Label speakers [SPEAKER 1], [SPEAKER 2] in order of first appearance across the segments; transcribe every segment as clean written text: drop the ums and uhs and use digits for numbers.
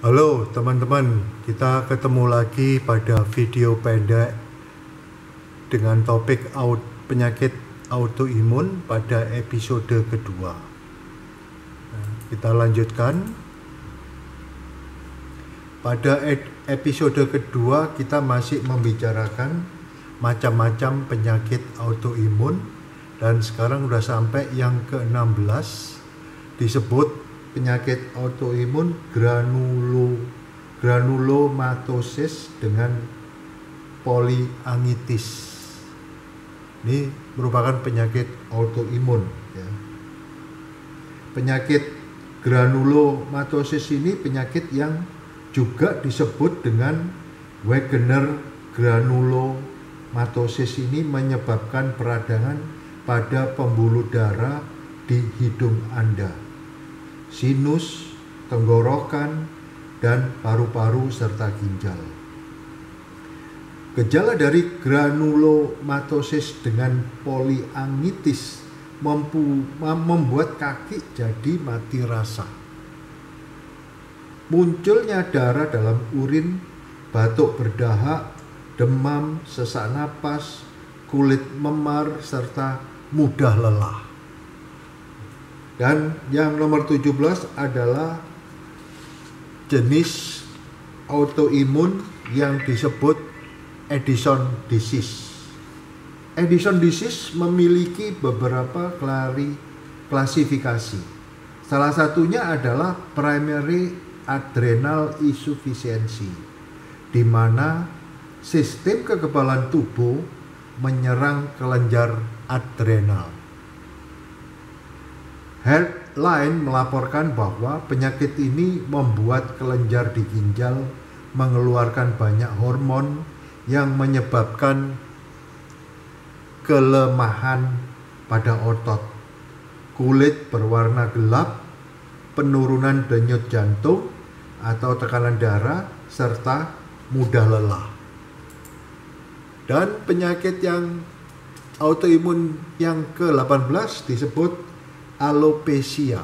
[SPEAKER 1] Halo teman-teman, kita ketemu lagi pada video pendek dengan topik penyakit autoimun pada episode kedua. Kita lanjutkan. Pada episode kedua kita masih membicarakan macam-macam penyakit autoimun, dan sekarang udah sampai yang ke-16, disebut penyakit autoimun granulomatosis dengan polyangitis. Ini merupakan penyakit autoimun ya. Penyakit granulomatosis ini penyakit yang juga disebut dengan Wegener granulomatosis. Ini menyebabkan peradangan pada pembuluh darah di hidung Anda, sinus, tenggorokan, dan paru-paru serta ginjal. Gejala dari granulomatosis dengan polyangitis membuat kaki jadi mati rasa. Munculnya darah dalam urin, batuk berdahak, demam, sesak napas, kulit memar, serta mudah lelah. Dan yang nomor 17 adalah jenis autoimun yang disebut Addison disease. Addison disease memiliki beberapa klasifikasi. Salah satunya adalah primary adrenal insufficiency, di mana sistem kekebalan tubuh menyerang kelenjar adrenal. Headline melaporkan bahwa penyakit ini membuat kelenjar di ginjal mengeluarkan banyak hormon yang menyebabkan kelemahan pada otot, kulit berwarna gelap, penurunan denyut jantung atau tekanan darah, serta mudah lelah. Dan penyakit yang autoimun yang ke-18 disebut alopecia.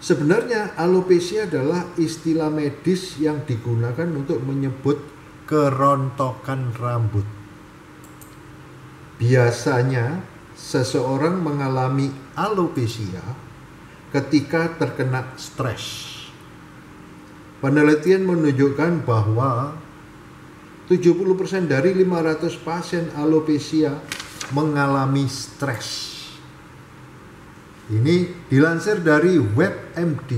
[SPEAKER 1] Sebenarnya alopecia adalah istilah medis yang digunakan untuk menyebut kerontokan rambut. Biasanya seseorang mengalami alopecia ketika terkena stres. Penelitian menunjukkan bahwa 70% dari 500 pasien alopecia mengalami stres. Ini dilansir dari WebMD.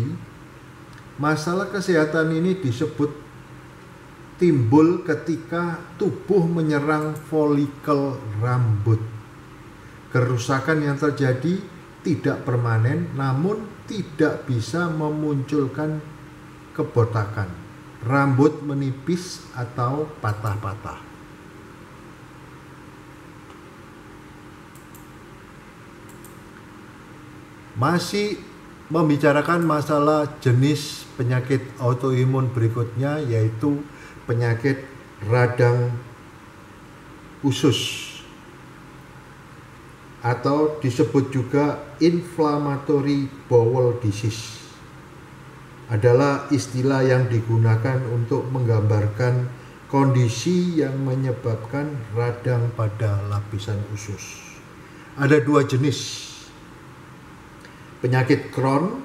[SPEAKER 1] Masalah kesehatan ini disebut timbul ketika tubuh menyerang folikel rambut. Kerusakan yang terjadi tidak permanen, namun tidak bisa memunculkan kebotakan, rambut menipis atau patah-patah. Masih membicarakan masalah jenis penyakit autoimun berikutnya, yaitu penyakit radang usus atau disebut juga inflammatory bowel disease. Adalah istilah yang digunakan untuk menggambarkan kondisi yang menyebabkan radang pada lapisan usus. Ada dua jenis. Penyakit Crohn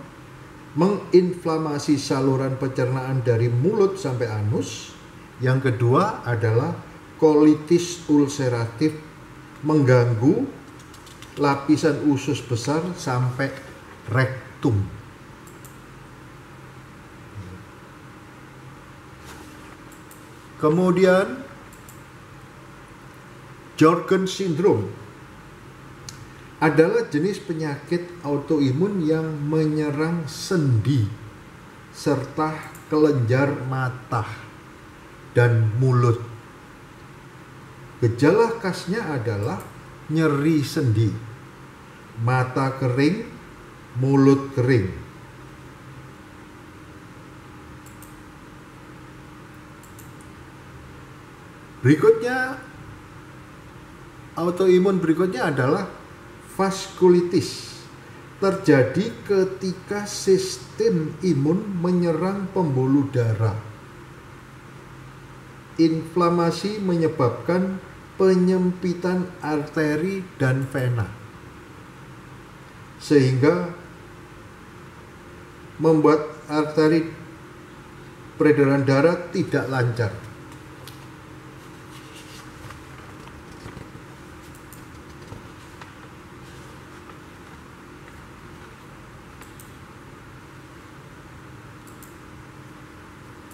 [SPEAKER 1] menginflamasi saluran pencernaan dari mulut sampai anus. Yang kedua adalah colitis ulceratif, mengganggu lapisan usus besar sampai rektum. Kemudian Sjogren's syndrome adalah jenis penyakit autoimun yang menyerang sendi serta kelenjar mata dan mulut. Gejala khasnya adalah nyeri sendi, mata kering, mulut kering. Berikutnya, autoimun berikutnya adalah vaskulitis. terjadi ketika sistem imun menyerang pembuluh darah. Inflamasi menyebabkan penyempitan arteri dan vena, sehingga membuat arteri peredaran darah tidak lancar.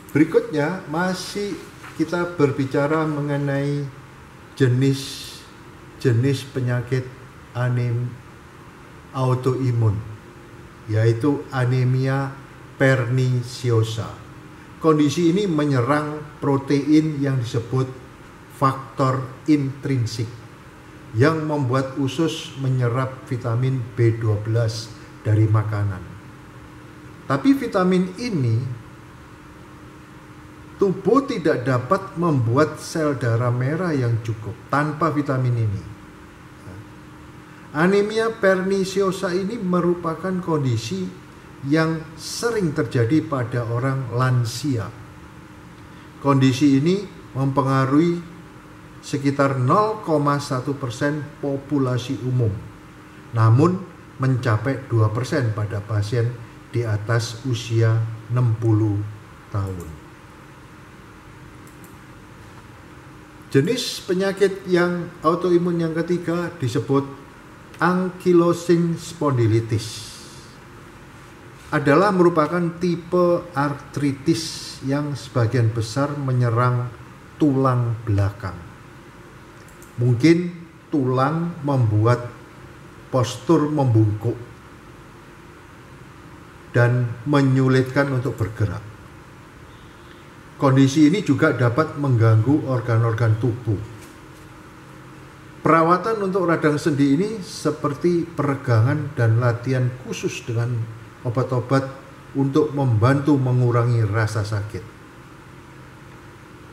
[SPEAKER 1] Berikutnya masih kita berbicara mengenai jenis penyakit autoimun, yaitu anemia perniciosa. Kondisi ini menyerang protein yang disebut faktor intrinsik yang membuat usus menyerap vitamin B12 dari makanan. Tapi vitamin ini tubuh tidak dapat membuat sel darah merah yang cukup tanpa vitamin ini. Anemia perniciosa ini merupakan kondisi yang sering terjadi pada orang lansia. Kondisi ini mempengaruhi sekitar 0,1% populasi umum, namun mencapai 2% pada pasien di atas usia 60 tahun. Jenis penyakit yang autoimun yang ketiga disebut ankylosing spondylitis. Adalah merupakan tipe artritis yang sebagian besar menyerang tulang belakang. Mungkin tulang membuat postur membungkuk dan menyulitkan untuk bergerak. Kondisi ini juga dapat mengganggu organ-organ tubuh. Perawatan untuk radang sendi ini seperti peregangan dan latihan khusus dengan obat-obat untuk membantu mengurangi rasa sakit.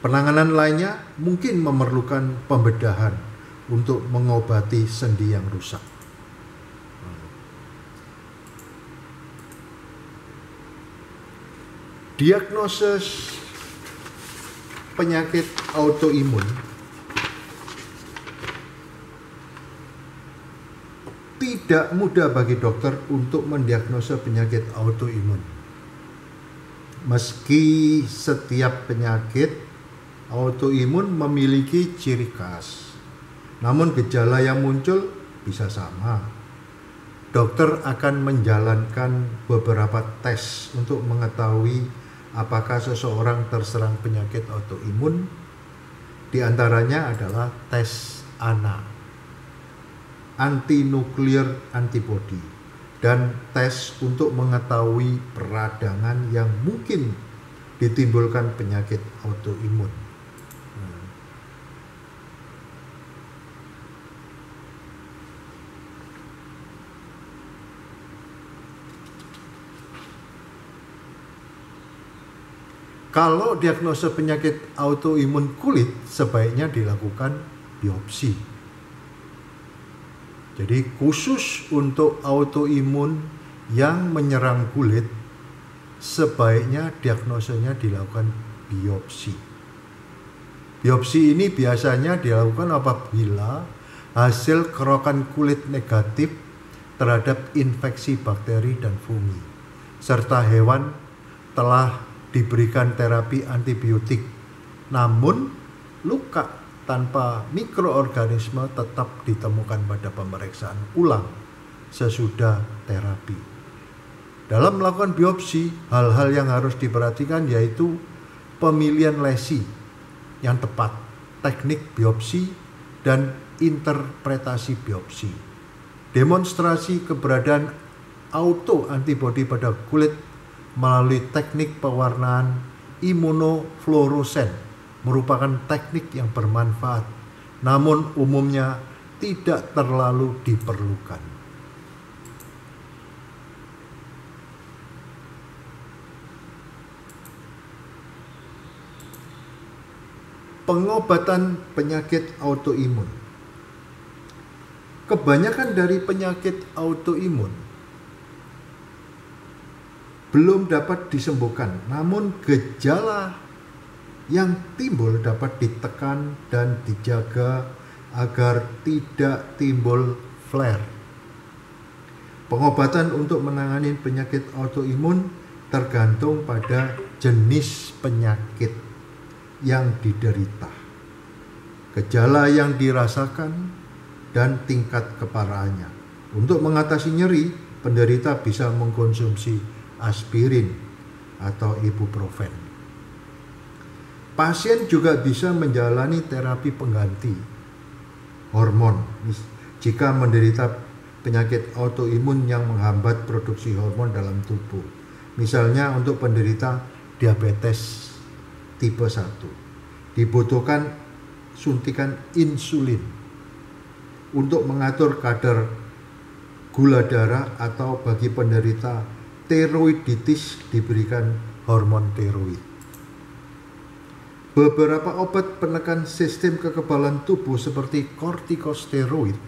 [SPEAKER 1] Penanganan lainnya mungkin memerlukan pembedahan untuk mengobati sendi yang rusak. Diagnosis penyakit autoimun tidak mudah bagi dokter untuk mendiagnosa penyakit autoimun. Meski setiap penyakit autoimun memiliki ciri khas, namun gejala yang muncul bisa sama. Dokter akan menjalankan beberapa tes untuk mengetahui apakah seseorang terserang penyakit autoimun. Di antaranya adalah tes ANA, anti-nuclear antibody, dan tes untuk mengetahui peradangan yang mungkin ditimbulkan penyakit autoimun. Kalau diagnosa penyakit autoimun kulit, sebaiknya dilakukan biopsi. Jadi khusus untuk autoimun yang menyerang kulit, sebaiknya diagnosanya dilakukan biopsi. Biopsi ini biasanya dilakukan apabila hasil kerokan kulit negatif terhadap infeksi bakteri dan fungi, serta hewan telah diberikan terapi antibiotik, namun luka tanpa mikroorganisme tetap ditemukan pada pemeriksaan ulang sesudah terapi. Dalam melakukan biopsi, hal-hal yang harus diperhatikan yaitu pemilihan lesi yang tepat, teknik biopsi, dan interpretasi biopsi. Demonstrasi keberadaan autoantibodi pada kulit melalui teknik pewarnaan imunofluorescen merupakan teknik yang bermanfaat, namun umumnya tidak terlalu diperlukan. Pengobatan penyakit autoimun. Kebanyakan dari penyakit autoimun belum dapat disembuhkan, namun gejala yang timbul dapat ditekan dan dijaga agar tidak timbul flare. Pengobatan untuk menangani penyakit autoimun tergantung pada jenis penyakit yang diderita, gejala yang dirasakan, dan tingkat keparahannya. Untuk mengatasi nyeri, penderita bisa mengkonsumsi aspirin atau ibuprofen. Pasien juga bisa menjalani terapi pengganti hormon jika menderita penyakit autoimun yang menghambat produksi hormon dalam tubuh. Misalnya untuk penderita diabetes tipe 1, dibutuhkan suntikan insulin untuk mengatur kadar gula darah, atau bagi penderita tiroiditis diberikan hormon tiroid. Beberapa obat penekan sistem kekebalan tubuh seperti kortikosteroid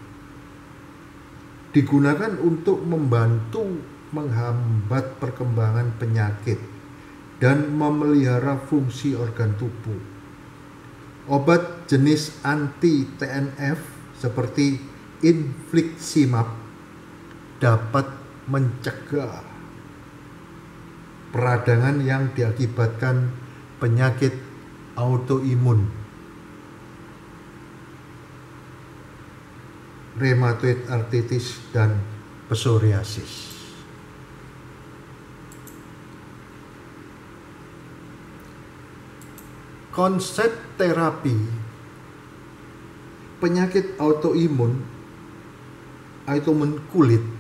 [SPEAKER 1] digunakan untuk membantu menghambat perkembangan penyakit dan memelihara fungsi organ tubuh. Obat jenis anti-TNF seperti infliximab dapat mencegah peradangan yang diakibatkan penyakit autoimun, rheumatoid arthritis, dan psoriasis. Konsep terapi penyakit autoimun kulit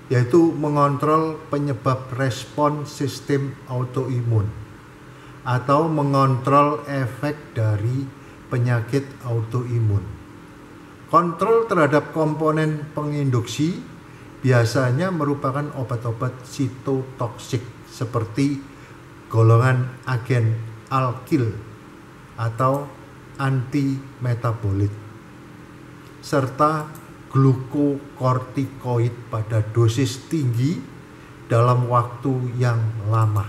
[SPEAKER 1] yaitu mengontrol penyebab respon sistem autoimun atau mengontrol efek dari penyakit autoimun. Kontrol terhadap komponen penginduksi biasanya merupakan obat-obat sitotoksik seperti golongan agen alkil atau antimetabolit, serta glukokortikoid pada dosis tinggi dalam waktu yang lama.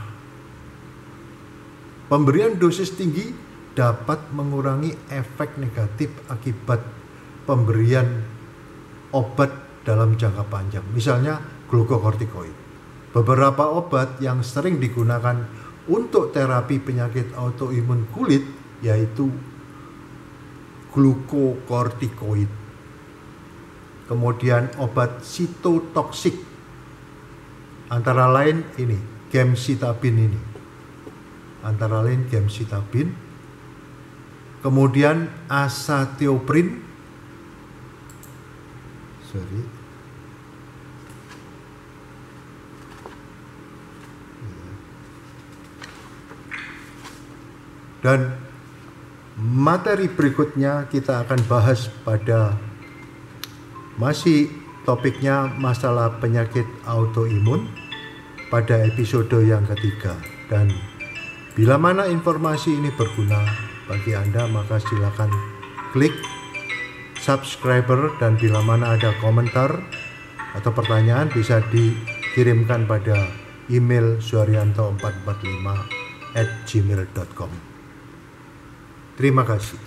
[SPEAKER 1] Pemberian dosis tinggi dapat mengurangi efek negatif akibat pemberian obat dalam jangka panjang, misalnya glukokortikoid. Beberapa obat yang sering digunakan untuk terapi penyakit autoimun kulit yaitu glukokortikoid. Kemudian obat sitotoksik antara lain ini, gemcitabin ini. Antara lain gemcitabin. Kemudian azathioprine. Dan materi berikutnya kita akan bahas pada masih topiknya masalah penyakit autoimun pada episode yang ketiga. Dan bila mana informasi ini berguna bagi Anda, maka silakan klik subscriber, dan bila mana ada komentar atau pertanyaan bisa dikirimkan pada email suharyanto445@gmail.com. Terima kasih.